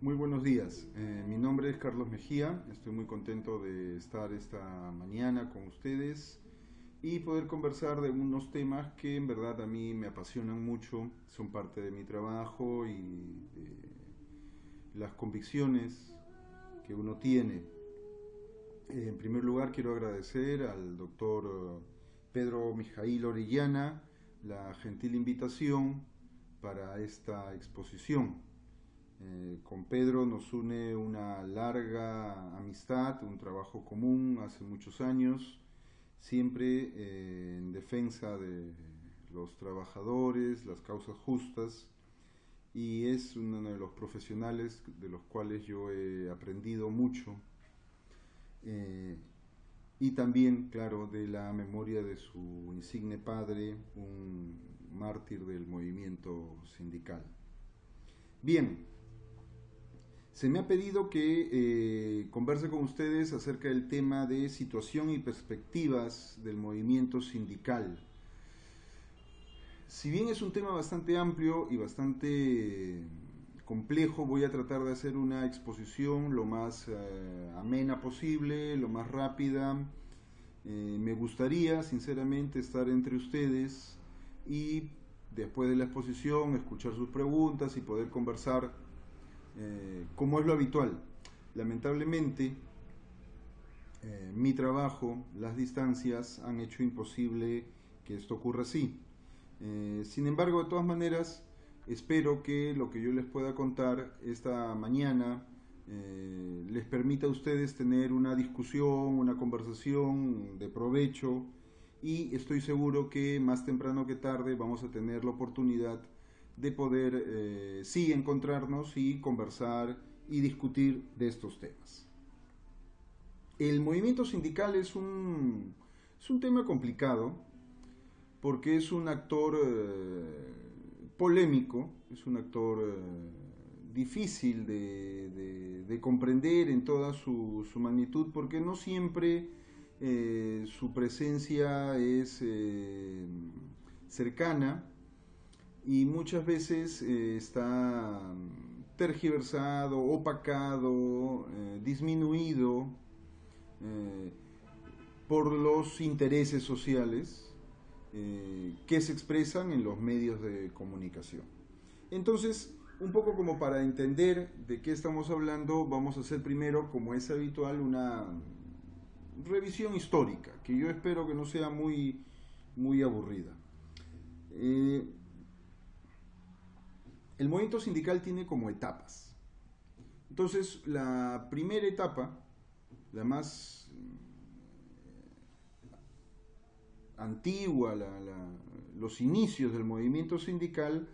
Muy buenos días. Mi nombre es Carlos Mejía. Estoy muy contento de estar esta mañana con ustedes y poder conversar de unos temas que en verdad a mí me apasionan mucho, son parte de mi trabajo y de las convicciones que uno tiene. En primer lugar, quiero agradecer al doctor Pedro Mijaíl Orellana la gentil invitación para esta exposición. Con Pedro nos une una larga amistad, un trabajo común hace muchos años, siempre en defensa de los trabajadores, las causas justas, y es uno de los profesionales de los cuales yo he aprendido mucho, eh, y también, claro, de la memoria de su insigne padre, un mártir del movimiento sindical. Bien, se me ha pedido que converse con ustedes acerca del tema de situación y perspectivas del movimiento sindical. Si bien es un tema bastante amplio y bastante complejo, voy a tratar de hacer una exposición lo más amena posible, lo más rápida. Me gustaría, sinceramente, estar entre ustedes y después de la exposición escuchar sus preguntas y poder conversar como es lo habitual. Lamentablemente, mi trabajo, las distancias han hecho imposible que esto ocurra así. Sin embargo, de todas maneras, espero que lo que yo les pueda contar esta mañana les permita a ustedes tener una discusión, una conversación de provecho, y estoy seguro que más temprano que tarde vamos a tener la oportunidad de poder sí encontrarnos y conversar y discutir de estos temas. El movimiento sindical es un tema complicado porque es un actor polémico, es un actor difícil de comprender en toda su magnitud, porque no siempre su presencia es cercana y muchas veces está tergiversado, opacado, disminuido eh, por los intereses sociales que se expresan en los medios de comunicación. Entonces, un poco como para entender de qué estamos hablando, vamos a hacer primero, como es habitual, una revisión histórica, que yo espero que no sea muy aburrida. Eh, el movimiento sindical tiene como etapas. Entonces, la primera etapa, la más antigua, los inicios del movimiento sindical,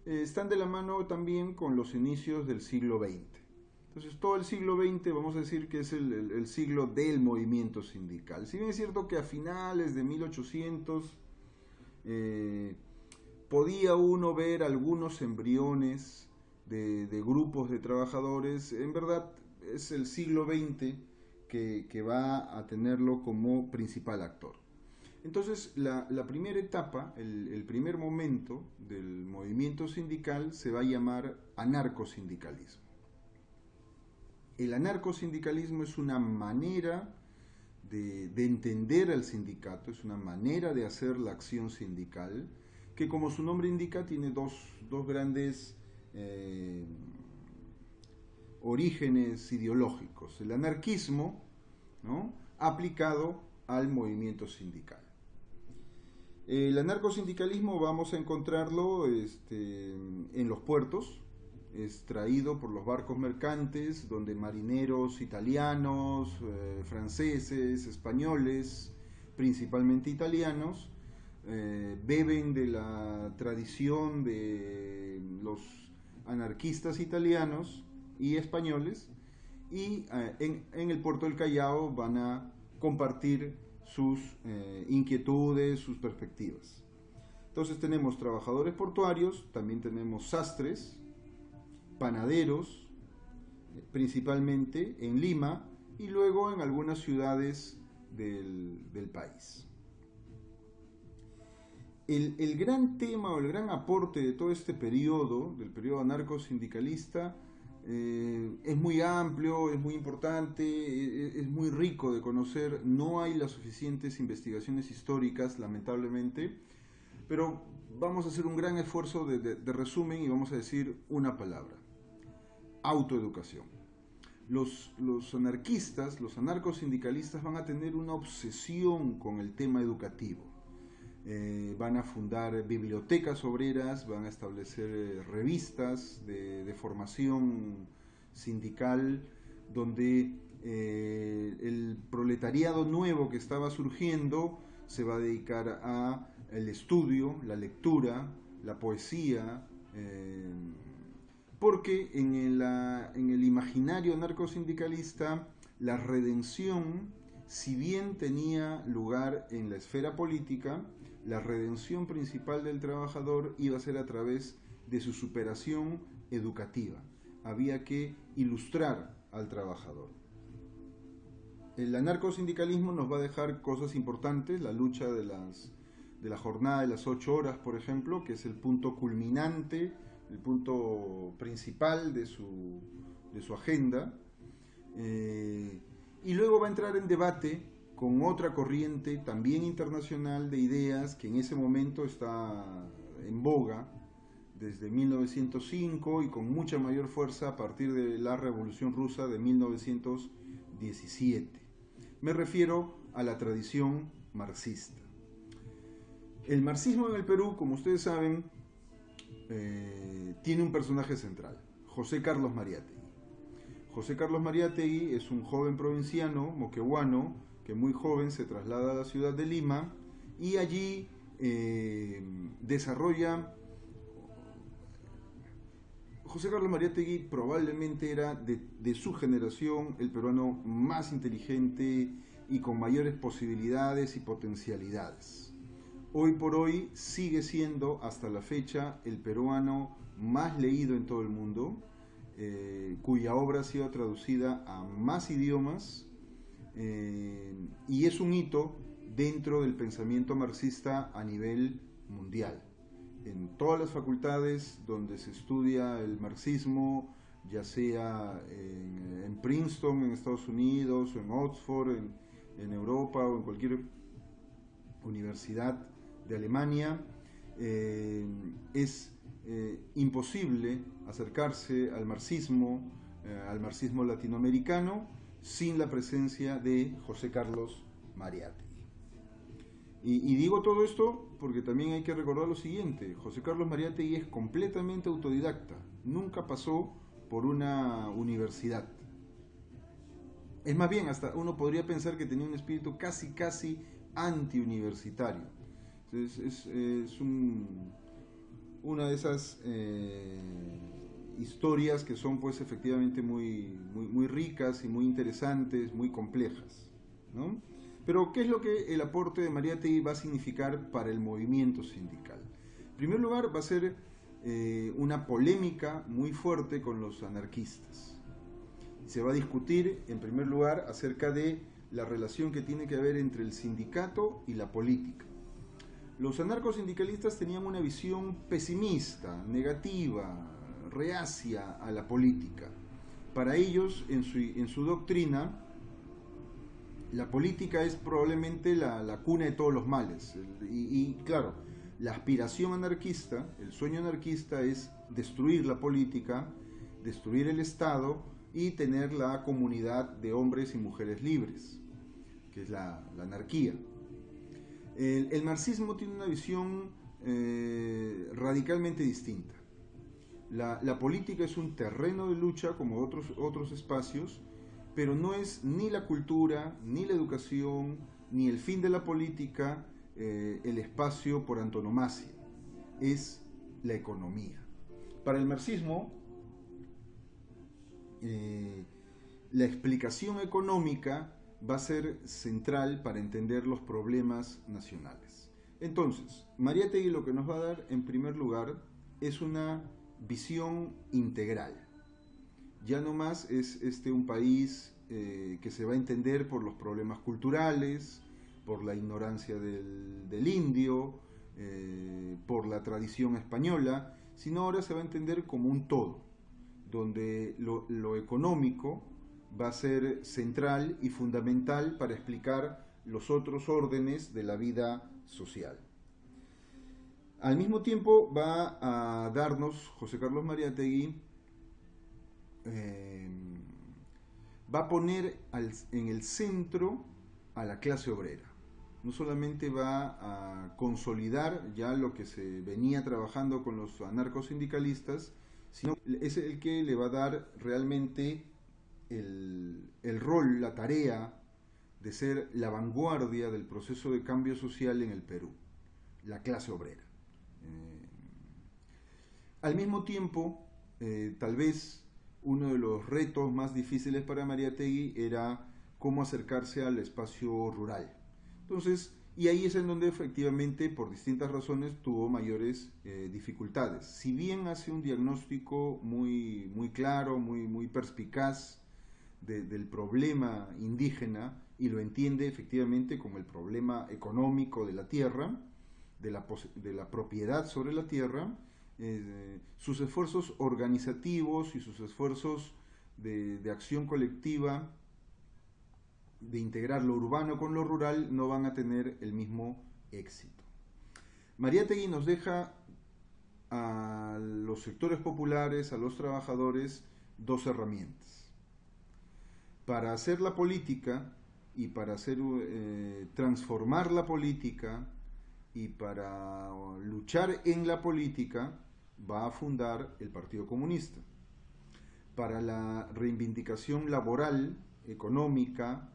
están de la mano también con los inicios del siglo XX. Entonces todo el siglo XX vamos a decir que es el siglo del movimiento sindical. Si bien es cierto que a finales de 1800 eh, podía uno ver algunos embriones de grupos de trabajadores, en verdad es el siglo XX que va a tenerlo como principal actor. Entonces, la primera etapa, el primer momento del movimiento sindical se va a llamar anarcosindicalismo. El anarcosindicalismo es una manera de entender al sindicato, es una manera de hacer la acción sindical, que como su nombre indica tiene dos grandes orígenes ideológicos. El anarquismo, ¿no?, aplicado al movimiento sindical. El anarcosindicalismo vamos a encontrarlo en los puertos, extraído por los barcos mercantes, donde marineros italianos, franceses, españoles, principalmente italianos, beben de la tradición de los anarquistas italianos y españoles, y en el puerto del Callao van a compartir sus inquietudes, sus perspectivas. Entonces tenemos trabajadores portuarios, también tenemos sastres, panaderos, principalmente en Lima y luego en algunas ciudades del país. El gran tema o el gran aporte de todo este periodo, del periodo anarcosindicalista, Es muy amplio, es muy importante, es muy rico de conocer. No hay las suficientes investigaciones históricas, lamentablemente, pero vamos a hacer un gran esfuerzo de resumen y vamos a decir una palabra: autoeducación. Los anarquistas, los anarcosindicalistas van a tener una obsesión con el tema educativo. Van a fundar bibliotecas obreras, van a establecer revistas de formación sindical, donde el proletariado nuevo que estaba surgiendo se va a dedicar a el estudio, la lectura, la poesía, porque en el imaginario anarcosindicalista la redención, si bien tenía lugar en la esfera política, la redención principal del trabajador iba a ser a través de su superación educativa. Había que ilustrar al trabajador. El anarcosindicalismo nos va a dejar cosas importantes: la lucha de la jornada de las 8 horas, por ejemplo, que es el punto culminante, el punto principal de su agenda. Y luego va a entrar en debate con otra corriente también internacional de ideas que en ese momento está en boga desde 1905 y con mucha mayor fuerza a partir de la Revolución Rusa de 1917. Me refiero a la tradición marxista. El marxismo en el Perú, como ustedes saben, tiene un personaje central: José Carlos Mariátegui. José Carlos Mariátegui es un joven provinciano, moqueguano, que muy joven se traslada a la ciudad de Lima y allí desarrolla... José Carlos Mariátegui probablemente era de su generación el peruano más inteligente y con mayores posibilidades y potencialidades. Hoy por hoy sigue siendo hasta la fecha el peruano más leído en todo el mundo, cuya obra ha sido traducida a más idiomas, y es un hito dentro del pensamiento marxista a nivel mundial. En todas las facultades donde se estudia el marxismo, ya sea en Princeton, en Estados Unidos, o en Oxford, en Europa, o en cualquier universidad de Alemania, es imposible acercarse al marxismo latinoamericano sin la presencia de José Carlos Mariátegui. Y digo todo esto porque también hay que recordar lo siguiente: José Carlos Mariátegui es completamente autodidacta, nunca pasó por una universidad. Es más bien, hasta uno podría pensar que tenía un espíritu casi antiuniversitario. Es una de esas historias que son pues efectivamente muy ricas y muy interesantes, muy complejas, ¿no? Pero ¿qué es lo que el aporte de Mariátegui va a significar para el movimiento sindical? En primer lugar, va a ser una polémica muy fuerte con los anarquistas. Se va a discutir, en primer lugar, acerca de la relación que tiene que haber entre el sindicato y la política. Los anarcosindicalistas tenían una visión pesimista, negativa, reacia a la política. Para ellos, en su doctrina, la política es probablemente la cuna de todos los males. Y claro, la aspiración anarquista, el sueño anarquista es destruir la política, destruir el Estado y tener la comunidad de hombres y mujeres libres, que es la anarquía. El marxismo tiene una visión radicalmente distinta. La política es un terreno de lucha como otros espacios, pero no es ni la cultura, ni la educación, ni el fin de la política el espacio por antonomasia. Es la economía. Para el marxismo, la explicación económica va a ser central para entender los problemas nacionales. Entonces, Mariátegui lo que nos va a dar, en primer lugar, es una visión integral. Ya no más es un país que se va a entender por los problemas culturales, por la ignorancia del indio, por la tradición española, sino ahora se va a entender como un todo. donde lo económico va a ser central y fundamental para explicar los otros órdenes de la vida social. Al mismo tiempo va a darnos José Carlos Mariátegui, va a poner en el centro a la clase obrera. No solamente va a consolidar ya lo que se venía trabajando con los anarcosindicalistas, sino es el que le va a dar realmente el rol, la tarea de ser la vanguardia del proceso de cambio social en el Perú, la clase obrera. Al mismo tiempo, tal vez uno de los retos más difíciles para Mariátegui era cómo acercarse al espacio rural. Entonces, y ahí es en donde efectivamente, por distintas razones, tuvo mayores dificultades. Si bien hace un diagnóstico muy, muy claro, muy perspicaz del problema indígena, y lo entiende efectivamente como el problema económico de la tierra, de la propiedad sobre la tierra, sus esfuerzos organizativos y sus esfuerzos de acción colectiva, de integrar lo urbano con lo rural, no van a tener el mismo éxito. Mariátegui nos deja a los sectores populares, a los trabajadores, dos herramientas. Para hacer la política y para transformar la política y para luchar en la política, va a fundar el Partido Comunista. Para la reivindicación laboral, económica,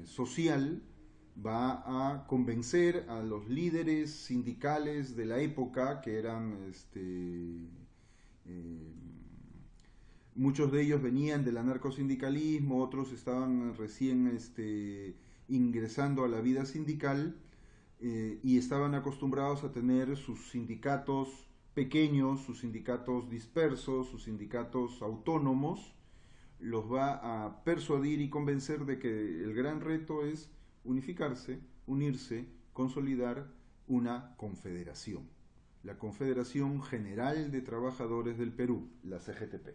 social, va a convencer a los líderes sindicales de la época, que eran muchos de ellos venían del anarcosindicalismo, otros estaban recién ingresando a la vida sindical, y estaban acostumbrados a tener sus sindicatos pequeños, sus sindicatos dispersos, sus sindicatos autónomos. Los va a persuadir y convencer de que el gran reto es unificarse, unirse, consolidar una confederación, la Confederación General de Trabajadores del Perú, la CGTP.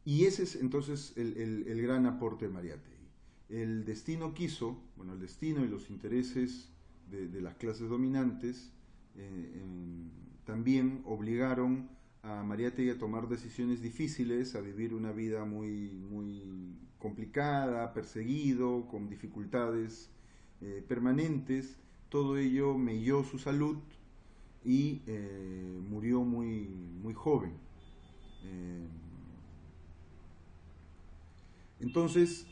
Y ese es entonces el gran aporte de Mariátegui. El destino quiso, bueno, el destino y los intereses de las clases dominantes también obligaron a Mariátegui a tomar decisiones difíciles, a vivir una vida muy complicada, perseguido, con dificultades permanentes. Todo ello melló su salud y murió muy joven. Entonces,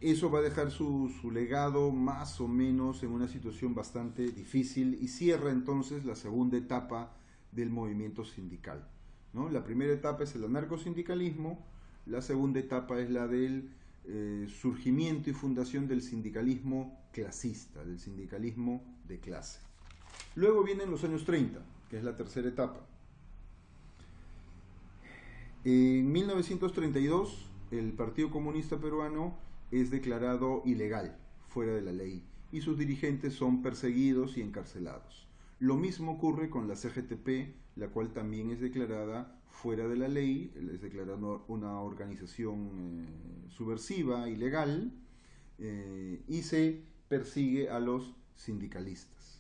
eso va a dejar su legado más o menos en una situación bastante difícil y cierra entonces la segunda etapa del movimiento sindical, ¿no? La primera etapa es el anarcosindicalismo, la segunda etapa es la del surgimiento y fundación del sindicalismo clasista, del sindicalismo de clase. Luego vienen los años 30, que es la tercera etapa. En 1932, el Partido Comunista Peruano es declarado ilegal, fuera de la ley, y sus dirigentes son perseguidos y encarcelados. Lo mismo ocurre con la CGTP, la cual también es declarada fuera de la ley, es declarada una organización subversiva, ilegal, y se persigue a los sindicalistas.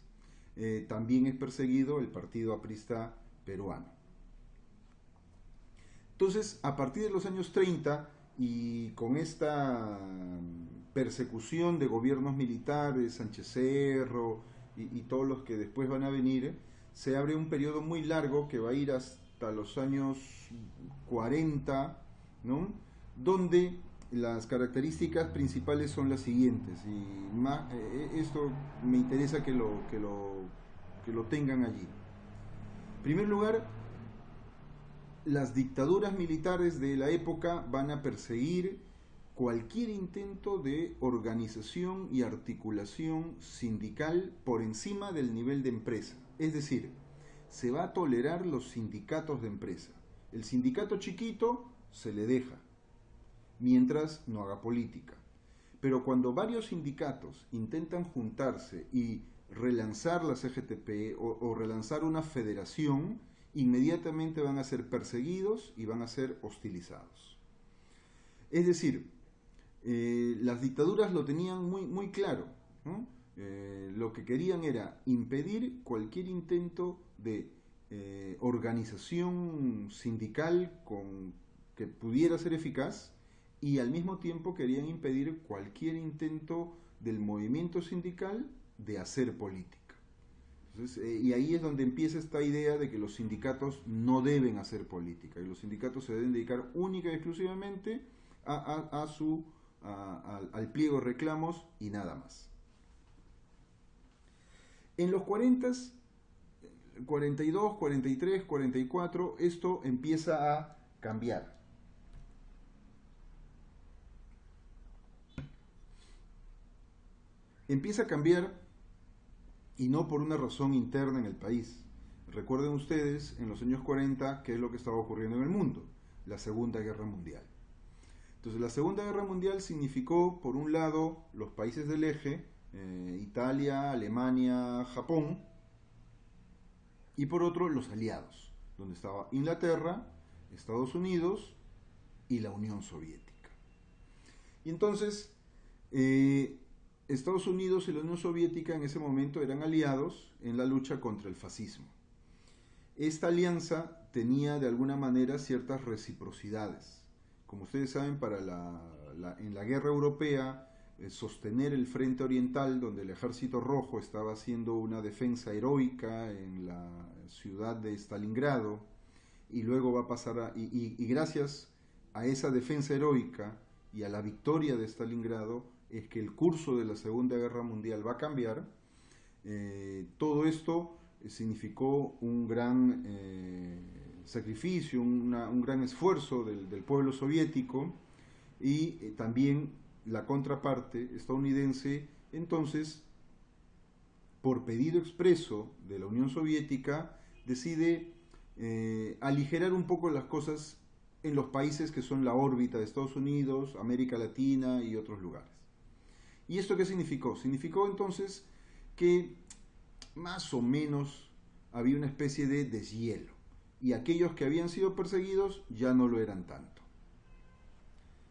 También es perseguido el Partido Aprista Peruano. Entonces, a partir de los años 30, y con esta persecución de gobiernos militares, Sánchez Cerro y todos los que después van a venir, se abre un periodo muy largo que va a ir hasta los años 40, ¿no? Donde las características principales son las siguientes, y esto me interesa que lo tengan allí. En primer lugar, las dictaduras militares de la época van a perseguir cualquier intento de organización y articulación sindical por encima del nivel de empresa. Es decir, se va a tolerar los sindicatos de empresa. El sindicato chiquito se le deja, mientras no haga política. Pero cuando varios sindicatos intentan juntarse y relanzar la CGTP o relanzar una federación, inmediatamente van a ser perseguidos y van a ser hostilizados. Es decir, las dictaduras lo tenían muy claro, ¿no? Lo que querían era impedir cualquier intento de organización sindical que pudiera ser eficaz, y al mismo tiempo querían impedir cualquier intento del movimiento sindical de hacer política. Entonces, y ahí es donde empieza esta idea de que los sindicatos no deben hacer política, y los sindicatos se deben dedicar única y exclusivamente al pliego de reclamos y nada más. En los 40, 42, 43, 44, esto empieza a cambiar. Empieza a cambiar, y no por una razón interna en el país. Recuerden ustedes, en los años 40, qué es lo que estaba ocurriendo en el mundo: la Segunda Guerra Mundial. Entonces, la Segunda Guerra Mundial significó, por un lado, los países del eje, Italia, Alemania, Japón, y por otro, los aliados, donde estaba Inglaterra, Estados Unidos y la Unión Soviética. Y entonces, Estados Unidos y la Unión Soviética en ese momento eran aliados en la lucha contra el fascismo. Esta alianza tenía de alguna manera ciertas reciprocidades. Como ustedes saben, en la guerra europea, sostener el frente oriental, donde el ejército rojo estaba haciendo una defensa heroica en la ciudad de Stalingrado, y luego va a pasar y gracias a esa defensa heroica y a la victoria de Stalingrado es que el curso de la Segunda Guerra Mundial va a cambiar. Todo esto significó un gran sacrificio, un gran esfuerzo del pueblo soviético, y también la contraparte estadounidense. Entonces, por pedido expreso de la Unión Soviética, decide aligerar un poco las cosas en los países que son la órbita de Estados Unidos, América Latina y otros lugares. ¿Y esto qué significó? Significó entonces que más o menos había una especie de deshielo, y aquellos que habían sido perseguidos ya no lo eran tanto,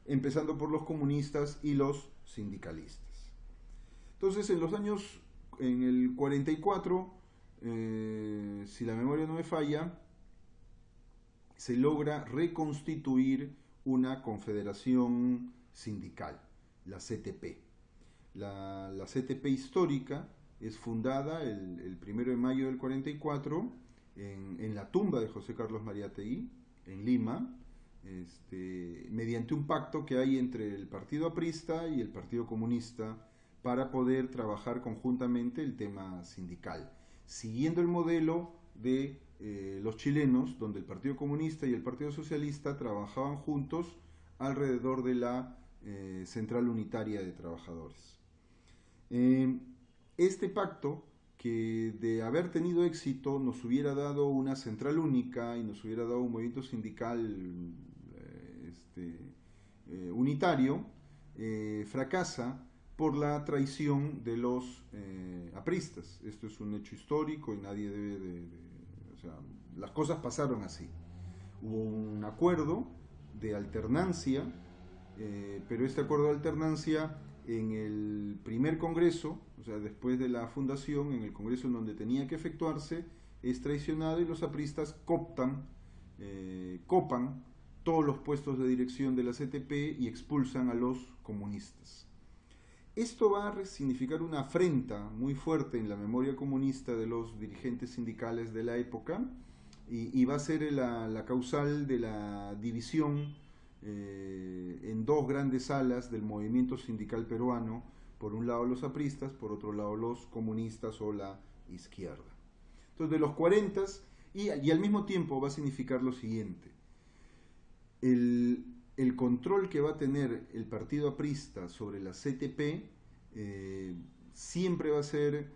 empezando por los comunistas y los sindicalistas. Entonces, en el 44, si la memoria no me falla, se logra reconstituir una confederación sindical, la CTP. La CTP histórica es fundada el 1 de mayo del 44 en la tumba de José Carlos Mariátegui, en Lima, mediante un pacto que hay entre el Partido Aprista y el Partido Comunista para poder trabajar conjuntamente el tema sindical, siguiendo el modelo de los chilenos, donde el Partido Comunista y el Partido Socialista trabajaban juntos alrededor de la Central Unitaria de Trabajadores. Este pacto, que de haber tenido éxito nos hubiera dado una central única y nos hubiera dado un movimiento sindical unitario, fracasa por la traición de los apristas. Esto es un hecho histórico y nadie debe o sea, las cosas pasaron así. Hubo un acuerdo de alternancia, pero este acuerdo de alternancia, en el primer congreso, o sea, después de la fundación, en el congreso en donde tenía que efectuarse, es traicionado, y los apristas copan todos los puestos de dirección de la CTP y expulsan a los comunistas. Esto va a significar una afrenta muy fuerte en la memoria comunista de los dirigentes sindicales de la época, y va a ser la causal de la división en dos grandes alas del movimiento sindical peruano: por un lado los apristas, por otro lado los comunistas o la izquierda. Entonces, de los 40 y al mismo tiempo va a significar lo siguiente: el control que va a tener el partido aprista sobre la CTP siempre va a ser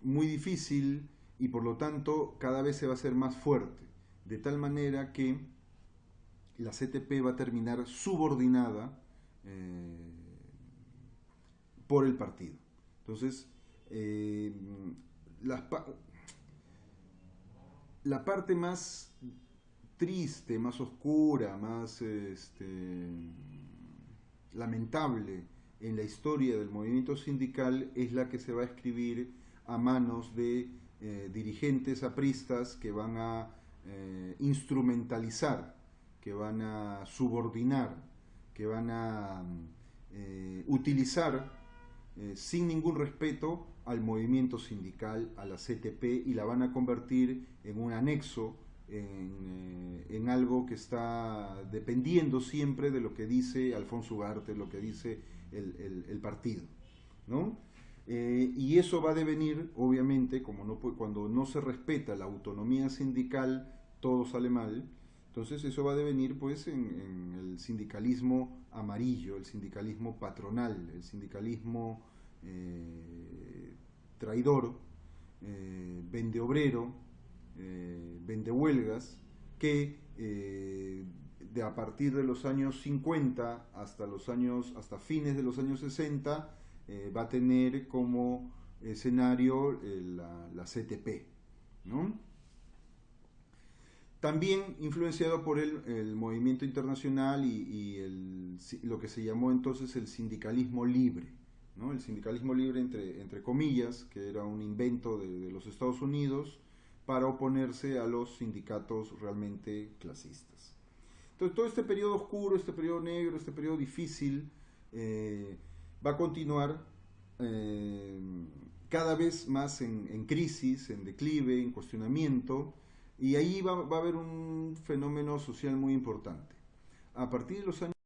muy difícil, y por lo tanto cada vez se va a hacer más fuerte, de tal manera que la CTP va a terminar subordinada por el partido. Entonces, las la parte más triste, más oscura, más lamentable en la historia del movimiento sindical es la que se va a escribir a manos de dirigentes apristas que van a instrumentalizar, que van a subordinar, que van a utilizar sin ningún respeto al movimiento sindical, a la CTP, y la van a convertir en un anexo, en algo que está dependiendo siempre de lo que dice Alfonso Ugarte, lo que dice el partido, ¿no? Y eso va a devenir, obviamente, como no, cuando no se respeta la autonomía sindical, todo sale mal. Entonces eso va a devenir pues en el sindicalismo amarillo, el sindicalismo patronal, el sindicalismo traidor, vende obrero, vende huelgas, que a partir de los años 50 hasta fines de los años 60 va a tener como escenario la CTP, ¿no? También influenciado por el movimiento internacional lo que se llamó entonces el sindicalismo libre, ¿no? El sindicalismo libre entre comillas, que era un invento de los Estados Unidos para oponerse a los sindicatos realmente clasistas. Entonces todo este periodo oscuro, este periodo negro, este periodo difícil va a continuar cada vez más en crisis, en declive, en cuestionamiento, y ahí va a haber un fenómeno social muy importante. A partir de los años